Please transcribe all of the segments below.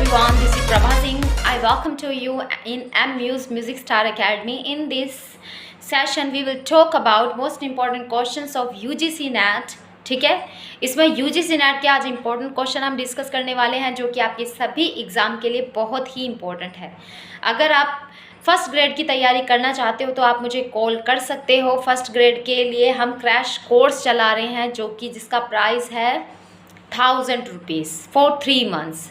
everyone, this is Prabha Singh. I welcome to you in M Muse Music Star Academy. In this session, we will talk about most important questions of UGC NET. ठीक है, इसमें UGC NET के आज important question हम discuss करने वाले हैं जो कि आपके सभी एग्ज़ाम के लिए बहुत ही इम्पोर्टेंट है। अगर आप फर्स्ट ग्रेड की तैयारी करना चाहते हो तो आप मुझे कॉल कर सकते हो। फर्स्ट ग्रेड के लिए हम क्रैश कोर्स चला रहे हैं जो कि जिसका प्राइस है 1000 रुपीज़ फॉर 3 मंथ्स।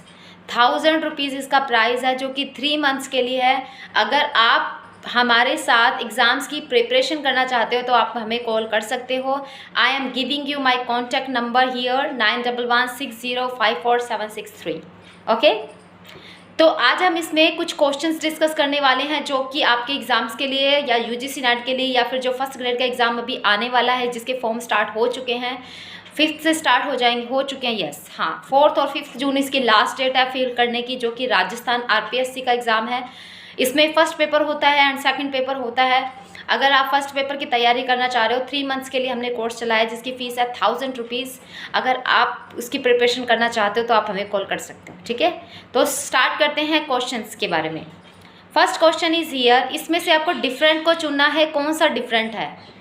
1000 रुपीज़ इसका प्राइस है जो कि 3 मंथ्स के लिए है। अगर आप हमारे साथ एग्ज़ाम्स की प्रिपरेशन करना चाहते हो तो आप हमें कॉल कर सकते हो। I am giving you my contact number here 9116054763। Okay, तो आज हम इसमें कुछ क्वेश्चंस डिस्कस करने वाले हैं जो कि आपके एग्ज़ाम्स के लिए या UGC नेट के लिए या फिर जो फर्स्ट ग्रेड का एग्ज़ाम अभी आने वाला है जिसके फॉर्म स्टार्ट हो चुके हैं, 5th से स्टार्ट हो जाएंगे, हो चुके हैं। यस, हाँ, 4 और 5 जून इसकी लास्ट डेट है फिल करने की, जो कि राजस्थान RPSC का एग्ज़ाम है। इसमें फर्स्ट पेपर होता है एंड सेकंड पेपर होता है। अगर आप फर्स्ट पेपर की तैयारी करना चाह रहे हो, 3 मंथ्स के लिए हमने कोर्स चलाया जिसकी फ़ीस है 1000 रुपीज़। अगर आप उसकी प्रिपरेशन करना चाहते हो तो आप हमें कॉल कर सकते हो। ठीक है, तो स्टार्ट करते हैं क्वेश्चंस के बारे में। First question is here. इसमें से आपको डिफरेंट को चुनना है, कौन सा डिफरेंट है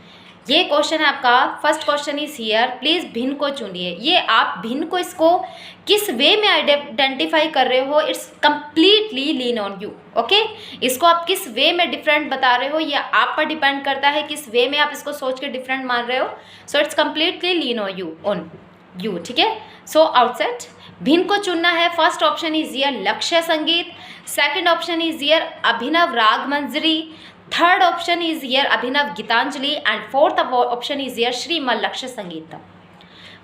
ये क्वेश्चन है आपका। First question is here, please भिन्न को चुनिए। ये आप भिन्न को इसको किस वे में आइडेंटिफाई कर रहे हो, it's completely lean on you. Okay, इसको आप किस वे में डिफरेंट बता रहे हो ये आप पर डिपेंड करता है, किस वे में आप इसको सोच के डिफरेंट मान रहे हो। So it's completely lean on you. ठीक है, सो आउटसेट भिन्न को चुनना है। First option is here Lakshya Sangeet, second option is here Abhinav Raag Manjari, third option is here Abhinav Geetanjali and fourth option is here Shrimal Lakshya Sangeetam.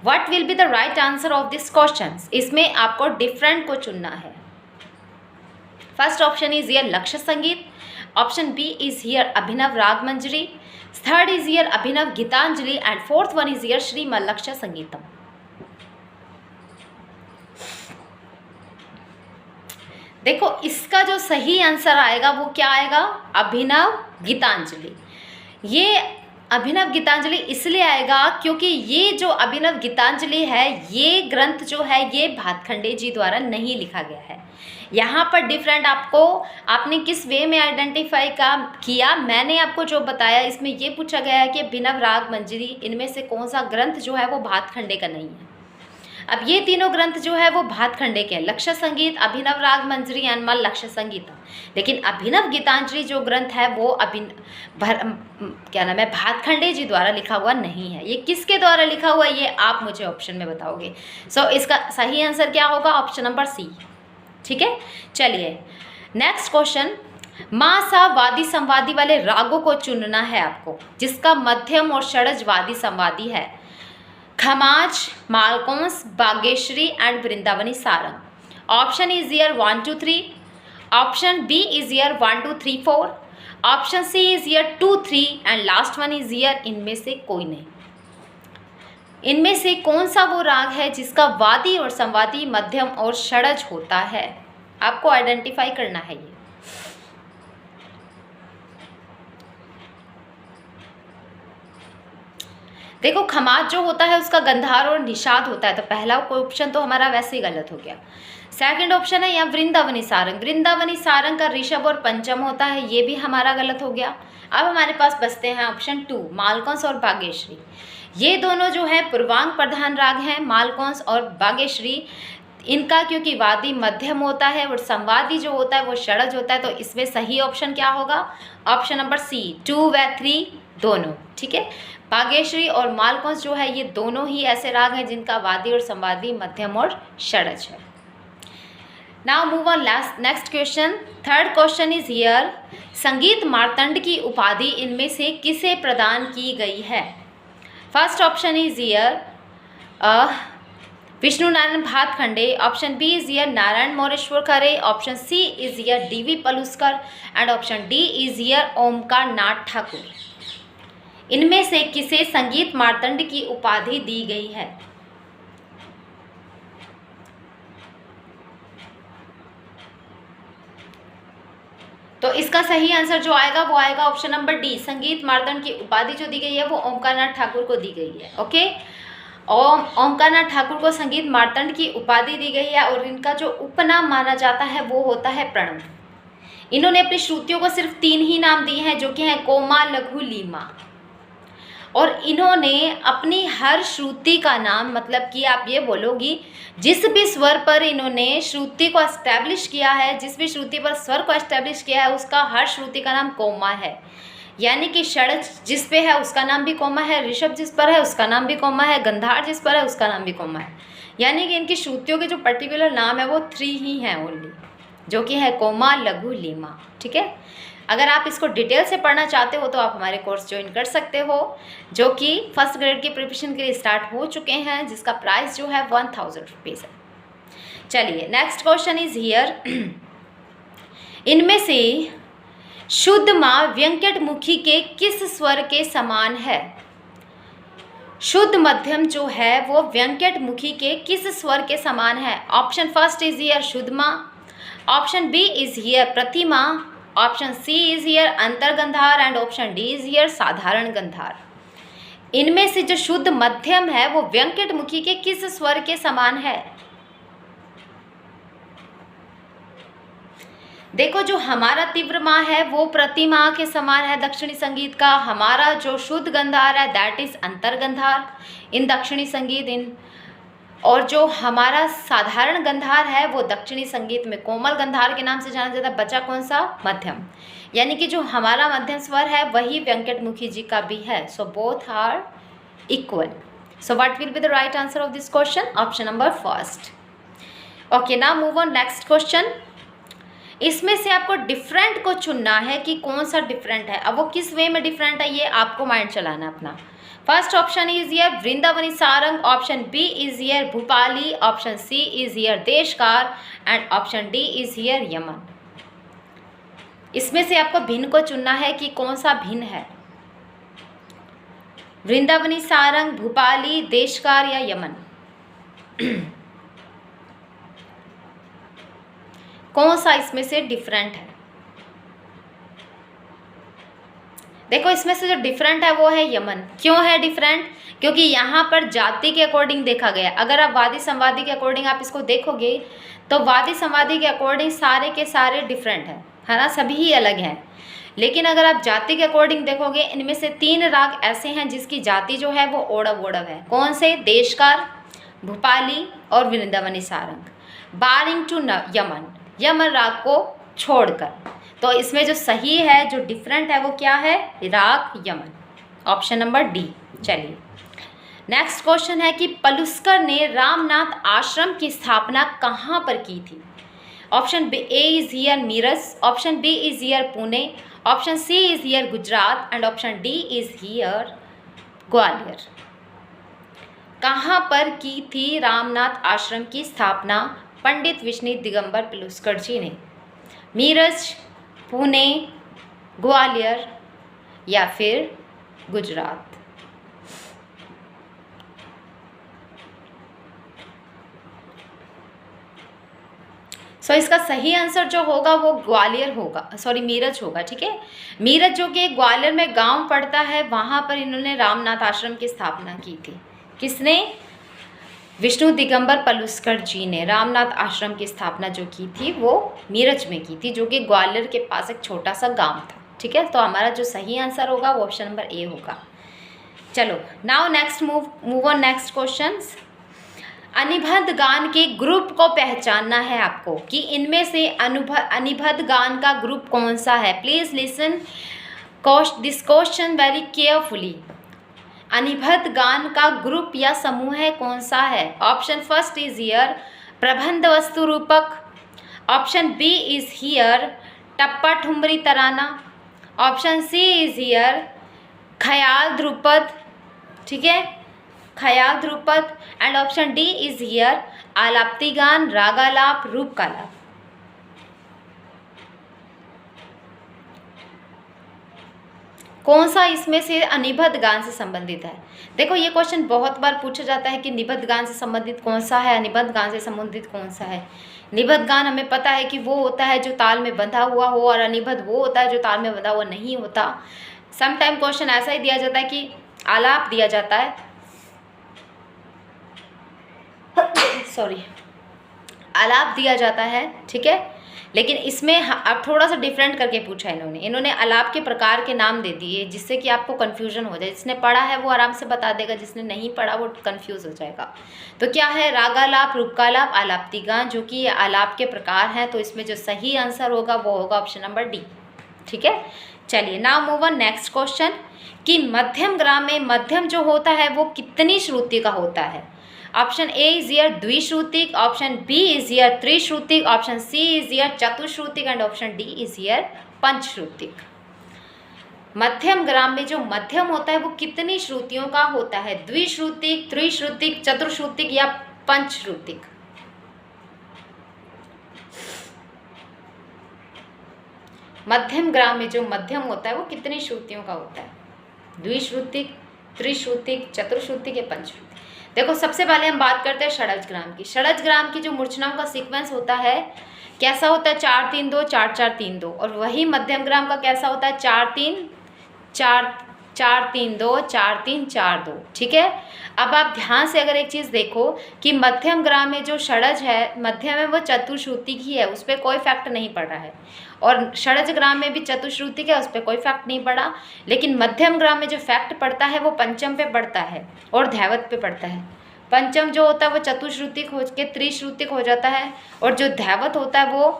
What will be the right answer of this question? इसमें आपको different को चुनना है। First option is here Lakshya Sangeet, option B is here Abhinav Raag Manjari, third is here Abhinav Geetanjali and fourth one is here Shrimal Lakshya Sangeetam. देखो, इसका जो सही answer आएगा वो क्या आएगा? अभिनव गीतांजलि। ये अभिनव गीतांजलि इसलिए आएगा क्योंकि ये जो अभिनव गीतांजलि है ये ग्रंथ जो है ये भातखंडे जी द्वारा नहीं लिखा गया है। यहाँ पर डिफरेंट आपने किस वे में आइडेंटिफाई किया, मैंने आपको जो बताया इसमें ये पूछा गया है कि अभिनव राग मंजरी इनमें से कौन सा ग्रंथ जो है वो भातखंडे का नहीं है। अब ये तीनों ग्रंथ जो है वो भातखंडे के हैं, लक्ष्य संगीत, अभिनव राग मंजरी एंड मल लक्ष्य संगीतम। लेकिन अभिनव गीतांजलि जो ग्रंथ है वो भातखंडे जी द्वारा लिखा हुआ नहीं है। ये किसके द्वारा लिखा हुआ है ये आप मुझे ऑप्शन में बताओगे। सो इसका सही आंसर क्या होगा? Option number C. ठीक है, चलिए नेक्स्ट क्वेश्चन। माँ सा वादी संवादी वाले रागों को चुनना है आपको जिसका मध्यम और षड्ज वादी संवादी है। Khamaj, Malkauns, Bageshri and Vrindavani Sarang. Option is here 1 2 3, option B is here 1 2 3 4, option C is here 2 3 and last one is here इनमें से कोई नहीं। इनमें से कौन सा वो राग है जिसका वादी और संवादी मध्यम और षड्ज होता है? आपको आइडेंटिफाई करना है ये। देखो, खमाज जो होता है उसका गंधार और निषाद होता है, तो पहला ऑप्शन तो हमारा वैसे ही गलत हो गया। सेकंड ऑप्शन है यहाँ वृंदावनी सारंग। वृंदावनी सारंग का ऋषभ और पंचम होता है, ये भी हमारा गलत हो गया। अब हमारे पास बचते हैं ऑप्शन 2 मालकोंस और बागेश्वरी। ये दोनों जो है पूर्वांग प्रधान राग हैं, मालकोंस और बागेश्वरी। इनका क्योंकि वादी मध्यम होता है और संवादी जो होता है वो षड्ज होता है, तो इसमें सही ऑप्शन क्या होगा? ऑप्शन नंबर सी 2 व 3 दोनों। ठीक है, बागेश्वरी और मालकोंस जो है ये दोनों ही ऐसे राग हैं जिनका वादी और संवादी मध्यम और षड्ज है। Now move on next question. Third question is here संगीत मार्तंड की उपाधि इनमें से किसे प्रदान की गई है? First option is here Vishnu Narayan Bhatkhande, option B is here Narayan Moreshwar Khare, option C is here DV Paluskar and option D is here Omkar Nath Thakur. इनमें से किसे संगीत मार्तंड की उपाधि दी गई है? तो इसका सही आंसर जो आएगा वो आएगा ऑप्शन नंबर डी। संगीत मार्तंड की उपाधि जो दी गई है वो ओमकार नाथ ठाकुर को दी गई है। ओके, ओमकारनाथ ठाकुर को संगीत मार्तंड की उपाधि दी गई है और इनका जो उपनाम माना जाता है वो होता है प्रणव। इन्होंने अपनी श्रुतियों को सिर्फ 3 ही नाम दिए हैं, जो कि हैं कोमा, लघु, लीमा। और इन्होंने अपनी हर श्रुति का नाम, मतलब कि आप ये बोलोगी जिस भी स्वर पर इन्होंने श्रुति को एस्टैब्लिश किया है, जिस भी श्रुति पर स्वर को एस्टैब्लिश किया है, उसका हर श्रुति का नाम कोमा है। यानी कि षड्ज जिस पे है उसका नाम भी कोमा है, ऋषभ जिस पर है उसका नाम भी कोमा है, गंधार जिस पर है उसका नाम भी कोमा है। यानी कि इनकी श्रुतियों के जो पर्टिकुलर नाम है वो 3 ही हैं ओनली, जो कि है कोमा, लघु, लीमा। ठीक है, अगर आप इसको डिटेल से पढ़ना चाहते हो तो आप हमारे कोर्स ज्वाइन कर सकते हो, जो कि फर्स्ट ग्रेड की प्रिपरेशन के लिए स्टार्ट हो चुके हैं, जिसका प्राइस जो है 1000 रुपीज़ है। चलिए नेक्स्ट क्वेश्चन इज हियर। इनमें से शुद्ध माँ व्यंकटमुखी के किस स्वर के समान है? शुद्ध मध्यम जो है वो व्यंकटमुखी के किस स्वर के समान है? ऑप्शन फर्स्ट इज हियर शुद्ध माँ, ऑप्शन बी इज हियर प्रतिमा, ऑप्शन सी इज हियर अंतर्गंधार and option D is here साधारण गंधार। इनमें से जो शुद्ध मध्यम है वो व्यंकटमुखी के किस स्वर के समान है? देखो, जो हमारा तीव्र माँ है वो प्रतिमा के समान है दक्षिणी संगीत का। हमारा जो शुद्ध गंधार है दैट इज अंतर्गंधार इन दक्षिणी संगीत इन, और जो हमारा साधारण गंधार है वो दक्षिणी संगीत में कोमल गंधार के नाम से जाना जाता है। बचा कौन सा? मध्यम। यानी कि जो हमारा मध्यम स्वर है वही व्यंकटमुखी जी का भी है। So both are equal. So what will be the right answer of this question? Option number first. Okay, now move on next question. इसमें से आपको डिफरेंट को चुनना है कि कौन सा डिफरेंट है। अब वो किस वे में डिफरेंट है ये आपको माइंड चलाना अपना। First option is here Vrindavani Sarang, option B is here Bhupali, option C is here Deshkar and option D is here Yaman. इसमें से आपको भिन्न को चुनना है कि कौन सा भिन्न है, वृंदावनी सारंग, भूपाली, देशकार या यमन। कौन सा इसमें से डिफरेंट है? देखो, इसमें से जो डिफरेंट है वो है यमन। क्यों है डिफरेंट? क्योंकि यहाँ पर जाति के अकॉर्डिंग देखा गया। अगर आप वादी संवादी के अकॉर्डिंग आप इसको देखोगे तो वादी संवादी के अकॉर्डिंग सारे के सारे डिफरेंट है ना, सभी ही अलग हैं। लेकिन अगर आप जाति के अकॉर्डिंग देखोगे, इनमें से 3 राग ऐसे हैं जिसकी जाति जो है वो ओड़व ओड़व है। कौन से? देशकार, भूपाली और वृंदावनी सारंग। बारिंग टू यमन राग को छोड़कर। तो इसमें जो सही है, जो डिफरेंट है वो क्या है? राग यमन, ऑप्शन नंबर डी। चलिए नेक्स्ट क्वेश्चन है कि पलुस्कर ने रामनाथ आश्रम की स्थापना कहाँ पर की थी? Option A is here Miraj, option B is here Pune, option C is here Gujarat and option D is here Gwalior. कहाँ पर की थी रामनाथ आश्रम की स्थापना पंडित विष्णु दिगंबर पलुस्कर जी ने? मीरज, पुणे, ग्वालियर या फिर गुजरात। सो इसका सही आंसर जो होगा वो ग्वालियर होगा, सॉरी मीरज होगा। ठीक है, मीरज जो कि ग्वालियर में गांव पड़ता है, वहाँ पर इन्होंने रामनाथ आश्रम की स्थापना की थी। किसने? विष्णु दिगंबर पलुस्कर जी ने रामनाथ आश्रम की स्थापना जो की थी वो मीरज में की थी, जो कि ग्वालियर के पास एक छोटा सा गांव था। ठीक है, तो हमारा जो सही आंसर होगा वो ऑप्शन नंबर ए होगा। चलो now next move on next questions. अनिबद्ध गान के ग्रुप को पहचानना है आपको कि इनमें से अनिबद्ध गान का ग्रुप कौन सा है। Please listen this question very carefully. अनिबद्ध गान का ग्रुप या समूह है कौन सा है? ऑप्शन फर्स्ट इज हियर प्रबंध वस्तु रूपक, ऑप्शन बी इज हियर टप्पा ठुमरी तराना, ऑप्शन सी इज हियर ख्याल ध्रुपद। ठीक है, ख्याल ध्रुपद and option D is here आलाप्ती गान, रागालाप, रूप कालाप। कौन सा इसमें से अनिबद्ध गान से संबंधित है? देखो, ये क्वेश्चन बहुत बार पूछा जाता है कि निबद्ध गान से संबंधित कौन सा है, अनिबद्ध गान से संबंधित कौन सा है। निबद्ध गान हमें पता है कि वो होता है जो ताल में बंधा हुआ हो, और अनिबद्ध वो होता है जो ताल में बंधा हुआ नहीं होता। समटाइम क्वेश्चन ऐसा ही दिया जाता है कि आलाप दिया जाता है सॉरी आलाप दिया जाता है, ठीक है। लेकिन इसमें अब थोड़ा सा डिफरेंट करके पूछा है इन्होंने आलाप के प्रकार के नाम दे दिए, जिससे कि आपको कन्फ्यूजन हो जाए। जिसने पढ़ा है वो आराम से बता देगा, जिसने नहीं पढ़ा वो कन्फ्यूज़ हो जाएगा। तो क्या है, रागालाप, रूपकालाप, आलाप्ती गान, जो कि आलाप के प्रकार हैं। तो इसमें जो सही आंसर होगा वो होगा ऑप्शन नंबर डी, ठीक है। चलिए now move on next question, कि मध्यम ग्राम में मध्यम जो होता है वो कितनी श्रुति का होता है। ऑप्शन ए इज ईयर द्विश्रुतिक, ऑप्शन बी इज ईयर त्रिश्रुतिक, ऑप्शन सी इज ईयर चतुश्रुतिक and option D is year पंचश्रुतिक। मध्यम ग्राम में जो मध्यम होता है वो कितनी श्रुतियों का होता है, द्विश्रुतिक, त्रिश्रुतिक, चतुश्रुतिक या पंचश्रुतिक। मध्यम ग्राम में जो मध्यम होता है वो कितनी श्रुतियों का होता है, द्विश्रुतिक, त्रिश्रुतिक, चतुश्रुतिक या पंचश्रुतिक। देखो सबसे पहले हम बात करते हैं षडज ग्राम की। षडज ग्राम की जो मूर्छनाओं का सीक्वेंस होता है कैसा होता है, 4 3 2 4 4 3 2। और वही मध्यम ग्राम का कैसा होता है, 4 3 4 4 3 2 4 3 4 2, ठीक है। अब आप ध्यान से अगर एक चीज़ देखो कि मध्यम ग्राम में जो षडज है, मध्यम है, वो चतुश्रुतिक ही है, उस पर कोई फैक्ट नहीं पड़ रहा है। और षडज ग्राम में भी चतुश्रुतिक है, उस पर कोई फैक्ट नहीं पड़ा। लेकिन मध्यम ग्राम में जो फैक्ट पड़ता है वो पंचम पे पड़ता है और धैवत पे पड़ता है। पंचम जो होता है वो चतुश्रुतिक हो के त्रिश्रुतिक हो जाता है, और जो धैवत होता है वो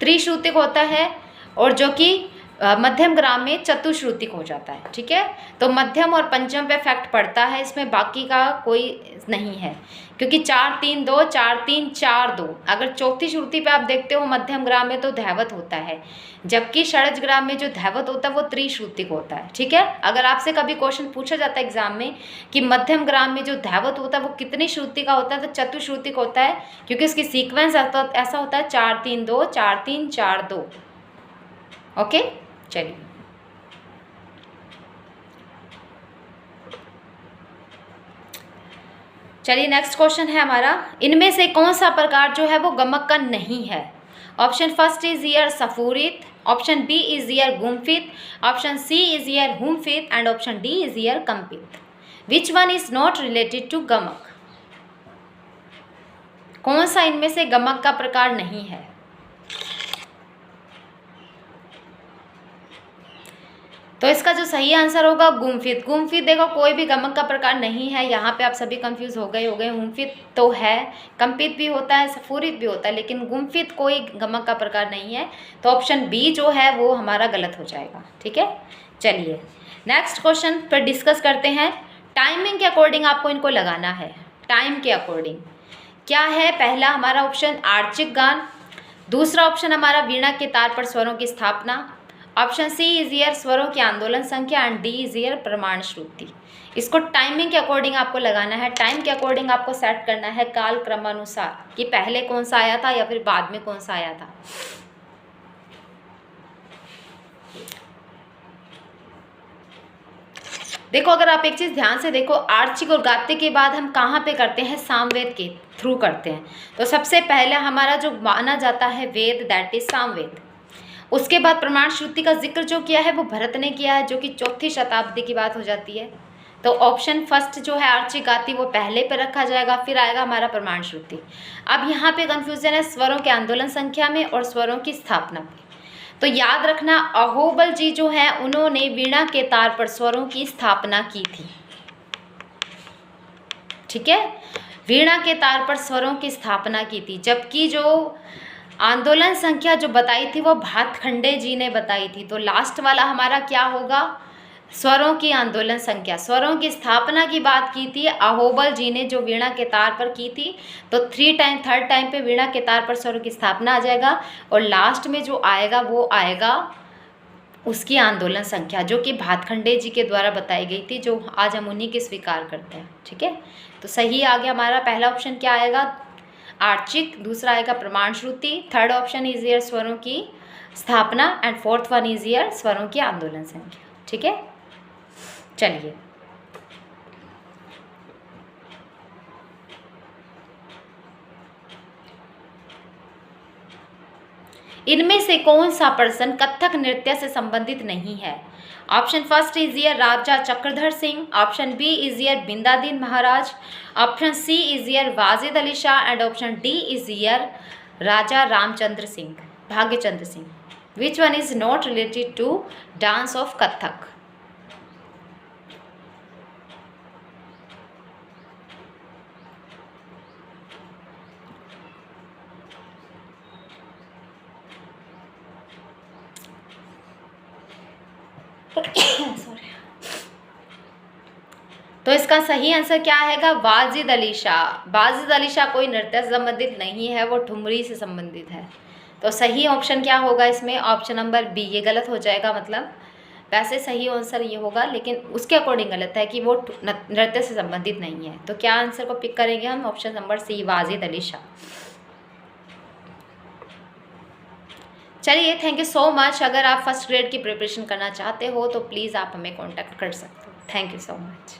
त्रिश्रुतिक होता है, और जो कि मध्यम ग्राम में चतुश्रुतिक हो जाता है, ठीक है। तो मध्यम और पंचम पे फैक्ट पड़ता है, इसमें बाकी का कोई नहीं है, क्योंकि 4 3 2 4 3 4 2। अगर चौथी श्रुति पे आप देखते हो मध्यम ग्राम में तो धैवत होता है, जबकि षडज ग्राम में जो धैवत होता है वो त्रिश्रुतिक होता है, ठीक है। अगर आपसे कभी क्वेश्चन पूछा जाता है एग्जाम में कि मध्यम ग्राम में जो धैवत होता है वो कितनी श्रुति का होता है, तो चतुश्रुतिक होता है, क्योंकि उसकी सीक्वेंस ऐसा होता है 4 3 2 4 3 4 2। ओके, चलिए नेक्स्ट क्वेश्चन है हमारा, इनमें से कौन सा प्रकार जो है वो गमक का नहीं है। ऑप्शन फर्स्ट इज ईयर सफूरित, ऑप्शन बी इज ईयर गुम्फित, ऑप्शन सी इज ईयर हुमफित and option D is year कंपित। Which one is not related to गमक। कौन सा इनमें से गमक का प्रकार नहीं है। तो इसका जो सही आंसर होगा गुम्फित। गुम्फित देखो कोई भी गमक का प्रकार नहीं है, यहाँ पे आप सभी कंफ्यूज हो गए। हुमफित तो है, कंपित भी होता है, सफूरित भी होता है, लेकिन गुम्फित कोई गमक का प्रकार नहीं है। तो ऑप्शन बी जो है वो हमारा गलत हो जाएगा, ठीक है। चलिए नेक्स्ट क्वेश्चन पर डिस्कस करते हैं। टाइमिंग के अकॉर्डिंग आपको इनको लगाना है, टाइम के अकॉर्डिंग। क्या है, पहला हमारा ऑप्शन आर्चिक गान, दूसरा ऑप्शन हमारा वीणा के तार पर स्वरों की स्थापना, ऑप्शन सी इज ईयर स्वरों की आंदोलन संख्या एंड डी इज ईयर प्रमाण श्रुति। इसको टाइमिंग के अकॉर्डिंग आपको लगाना है, टाइम के अकॉर्डिंग आपको सेट करना है काल क्रमानुसार कि पहले कौन सा आया था या फिर बाद में कौन सा आया था। देखो अगर आप एक चीज़ ध्यान से देखो, आर्चिक और गात्य के बाद हम कहाँ पे करते हैं, सामवेद के थ्रू करते हैं। तो सबसे पहले हमारा जो माना जाता है वेद, दैट इज सामवेद। उसके बाद प्रमाण श्रुति का जिक्र जो किया है वो भरत ने किया है, जो कि 4वीं शताब्दी की बात हो जाती है। तो ऑप्शन फर्स्ट जो है आर्चिक गाति वो पहले पे रखा जाएगा, फिर आएगा हमारा प्रमाण श्रुति। अब यहाँ पे कंफ्यूजन है स्वरों के आंदोलन संख्या में और स्वरों की स्थापना में। तो याद रखना अहोबल जी जो है उन्होंने वीणा के तार पर स्वरों की स्थापना की थी, ठीक है। वीणा के तार पर स्वरों की स्थापना की थी, जबकि जो आंदोलन संख्या जो बताई थी वो भातखंडे जी ने बताई थी। तो लास्ट वाला हमारा क्या होगा, स्वरों की आंदोलन संख्या। स्वरों की स्थापना की बात की थी अहोबल जी ने जो वीणा के तार पर की थी। तो थर्ड टाइम पे वीणा के तार पर स्वरों की स्थापना आ जाएगा, और लास्ट में जो आएगा वो आएगा उसकी आंदोलन संख्या, जो कि भातखंडे जी के द्वारा बताई गई थी, जो आज हम उन्हीं के स्वीकार करते हैं, ठीक है। तो सही आ गया हमारा पहला ऑप्शन क्या आएगा, आर्चिक, दूसरा आएगा प्रमाण श्रुति, थर्ड ऑप्शन इज ईयर स्वरों की स्थापना and fourth one is year स्वरों की आंदोलन संख्या, ठीक है। चलिए इनमें से कौन सा पर्सन कथक नृत्य से संबंधित नहीं है? Option first is here Raja Chakradhar Singh, option B is here Bindadin Maharaj, option C is here Wajid Ali Shah and option D is here Raja Ramchandra Singh, Bhagyachandra Singh. Which one is not related to dance of Kathak? Sorry. तो इसका सही आंसर क्या आएगा? वाजिद अली शाह. वाजिद अली शाह कोई नृत्य से संबंधित नहीं है, वो ठुमरी से संबंधित है. तो सही ऑप्शन क्या होगा इसमें? Option number B. ये गलत हो जाएगा, मतलब वैसे सही आंसर ये होगा लेकिन उसके अकॉर्डिंग गलत है कि वो नृत्य से संबंधित नहीं है. तो क्या आंसर को पिक करेंगे हम? Option number C, Wajid Ali Shah. चलिए, थैंक यू सो मच. अगर आप फर्स्ट ग्रेड की प्रिपरेशन करना चाहते हो तो प्लीज़ आप हमें कांटेक्ट कर सकते हो. Thank you so much.